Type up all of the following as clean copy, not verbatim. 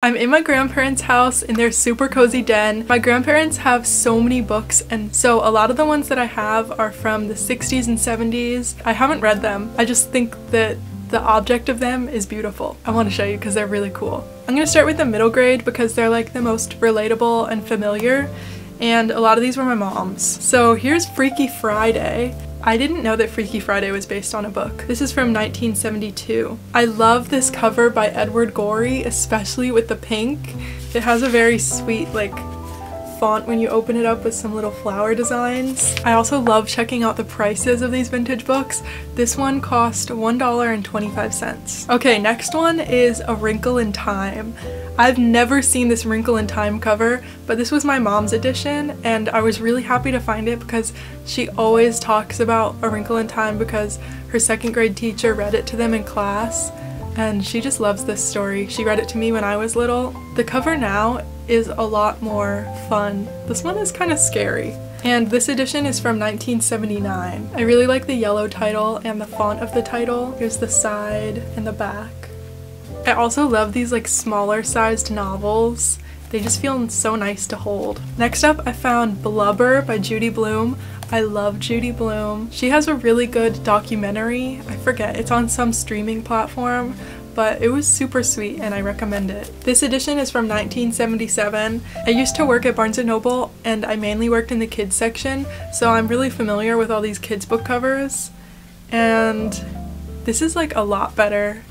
I'm in my grandparents' house in their super cozy den. My grandparents have so many books, and so a lot of the ones that I have are from the 60s and 70s. I haven't read them. I just think that the object of them is beautiful. I want to show you because they're really cool. I'm going to start with the middle grade because they're like the most relatable and familiar, and a lot of these were my mom's. So here's Freaky Friday. I didn't know that Freaky Friday was based on a book. This is from 1972. I love this cover by Edward Gorey, especially with the pink. It has a very sweet like font when you open it up with some little flower designs. I also love checking out the prices of these vintage books. This one cost $1.25. Okay, next one is A Wrinkle in Time. I've never seen this Wrinkle in Time cover, but this was my mom's edition, and I was really happy to find it because she always talks about A Wrinkle in Time because her second grade teacher read it to them in class, and she just loves this story. She read it to me when I was little. The cover now is a lot more fun. This one is kind of scary. And this edition is from 1979. I really like the yellow title and the font of the title. Here's the side and the back. I also love these like smaller sized novels. They just feel so nice to hold. Next up, I found Blubber by Judy Blume. I love Judy Blume. She has a really good documentary. I forget, it's on some streaming platform, but it was super sweet and I recommend it. This edition is from 1977. I used to work at Barnes & Noble and I mainly worked in the kids section, so I'm really familiar with all these kids book covers, and this is like a lot better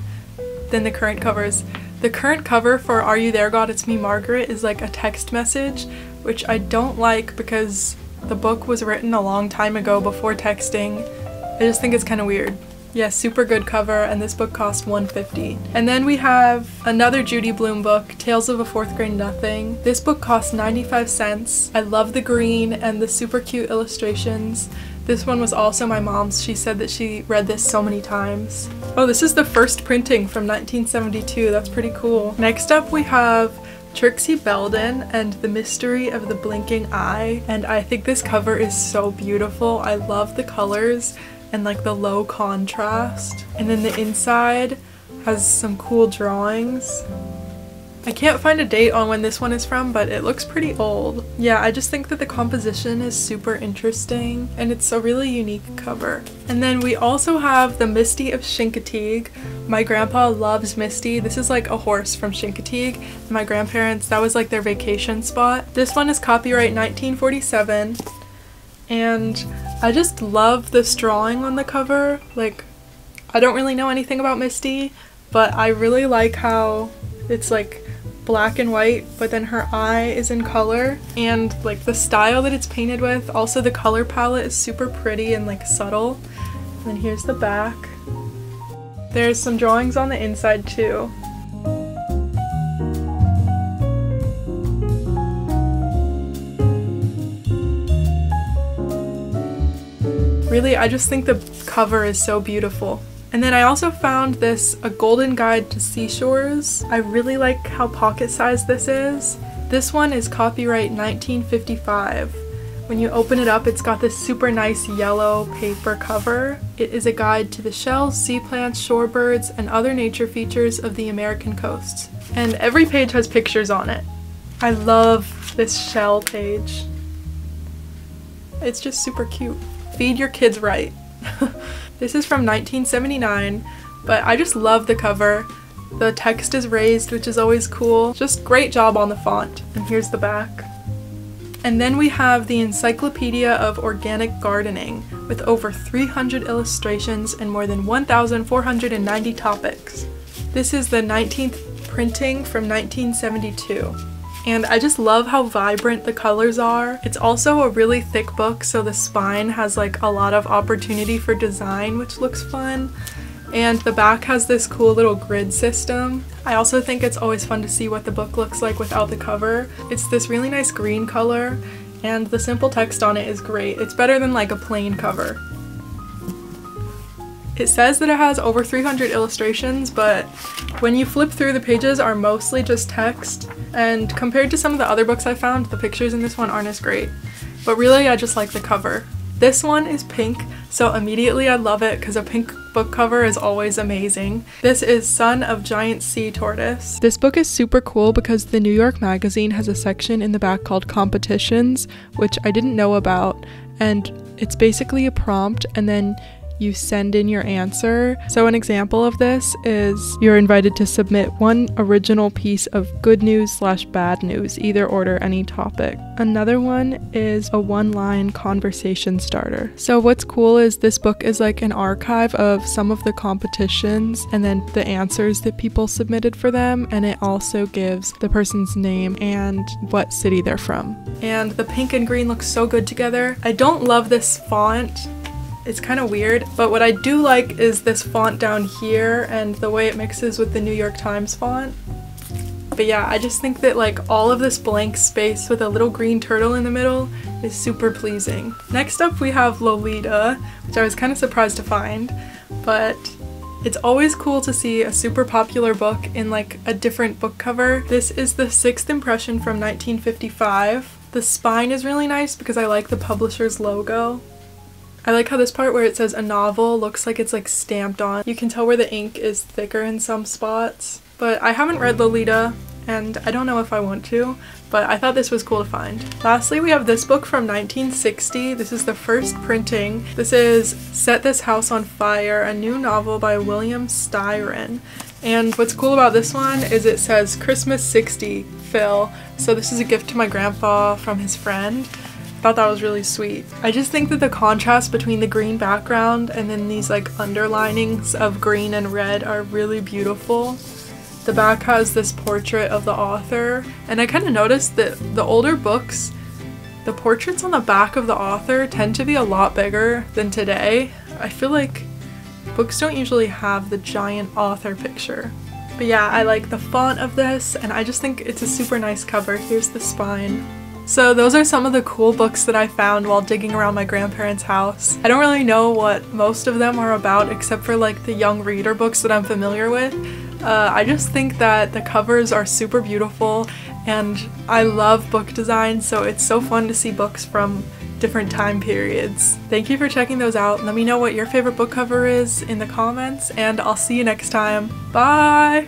than the current covers. The current cover for Are You There, God? It's Me, Margaret is like a text message, which I don't like because the book was written a long time ago before texting. I just think it's kind of weird. Yeah, super good cover, and this book cost $1.50. And then we have another Judy Blume book, Tales of a Fourth Grade Nothing. This book cost 95 cents. I love the green and the super cute illustrations. This one was also my mom's. She said that she read this so many times. Oh, this is the first printing from 1972. That's pretty cool. Next up we have Trixie Belden and the Mystery of the Blinking Eye, and I think this cover is so beautiful. I love the colors and like the low contrast, and then the inside has some cool drawings. I can't find a date on when this one is from, but it looks pretty old. Yeah, I just think that the composition is super interesting and it's a really unique cover. And then we also have the Misty of Chincoteague. My grandpa loves Misty. This is like a horse from Chincoteague. My grandparents, that was like their vacation spot. This one is copyright 1947. And I just love this drawing on the cover. Like, I don't really know anything about Misty, but I really like how it's like black and white, but then her eye is in color, and like the style that it's painted with. Also the color palette is super pretty and like subtle. And then here's the back. There's some drawings on the inside too. Really, I just think the cover is so beautiful. And then I also found this, A Golden Guide to Seashores. I really like how pocket-sized this is. This one is copyright 1955. When you open it up, it's got this super nice yellow paper cover. It is a guide to the shells, sea plants, shorebirds, and other nature features of the American coasts. And every page has pictures on it. I love this shell page. It's just super cute. Feed your kids right. This is from 1979, but I just love the cover. The text is raised, which is always cool. Just great job on the font. And here's the back. And then we have the Encyclopedia of Organic Gardening with over 300 illustrations and more than 1,490 topics. This is the 19th printing from 1972. And I just love how vibrant the colors are. It's also a really thick book, so the spine has like a lot of opportunity for design, which looks fun. And the back has this cool little grid system. I also think it's always fun to see what the book looks like without the cover. It's this really nice green color, and the simple text on it is great. It's better than like a plain cover. It says that it has over 300 illustrations, but when you flip through, the pages are mostly just text, and compared to some of the other books I found, the pictures in this one aren't as great. But really, I just like the cover. This one is pink, so immediately I love it because a pink book cover is always amazing. This is Son of Giant Sea Tortoise. This book is super cool because the New York Magazine has a section in the back called Competitions, which I didn't know about, and it's basically a prompt and then you send in your answer. So an example of this is you're invited to submit one original piece of good news / bad news, either order, any topic. Another one is a one-line conversation starter. So what's cool is this book is like an archive of some of the competitions and then the answers that people submitted for them, and it also gives the person's name and what city they're from. And the pink and green look so good together. I don't love this font. It's kind of weird, but what I do like is this font down here and the way it mixes with the New York Times font. But yeah, I just think that like all of this blank space with a little green turtle in the middle is super pleasing. Next up we have Lolita, which I was kind of surprised to find, but it's always cool to see a super popular book in like a different book cover. This is The Sixth Impression from 1955. The spine is really nice because I like the publisher's logo. I like how this part where it says a novel looks like it's like stamped on. You can tell where the ink is thicker in some spots. But I haven't read Lolita and I don't know if I want to, but I thought this was cool to find. Lastly, we have this book from 1960. This is the first printing. This is Set This House on Fire, a new novel by William Styron. And what's cool about this one is it says Christmas 60, Phil. So this is a gift to my grandpa from his friend. Thought that was really sweet. I just think that the contrast between the green background and then these like underlinings of green and red are really beautiful. The back has this portrait of the author, and I kind of noticed that the older books, the portraits on the back of the author tend to be a lot bigger than today. I feel like books don't usually have the giant author picture. But yeah, I like the font of this and I just think it's a super nice cover. Here's the spine. So those are some of the cool books that I found while digging around my grandparents' house. I don't really know what most of them are about except for like the young reader books that I'm familiar with. I just think that the covers are super beautiful and I love book design, so it's so fun to see books from different time periods. Thank you for checking those out. Let me know what your favorite book cover is in the comments and I'll see you next time. Bye!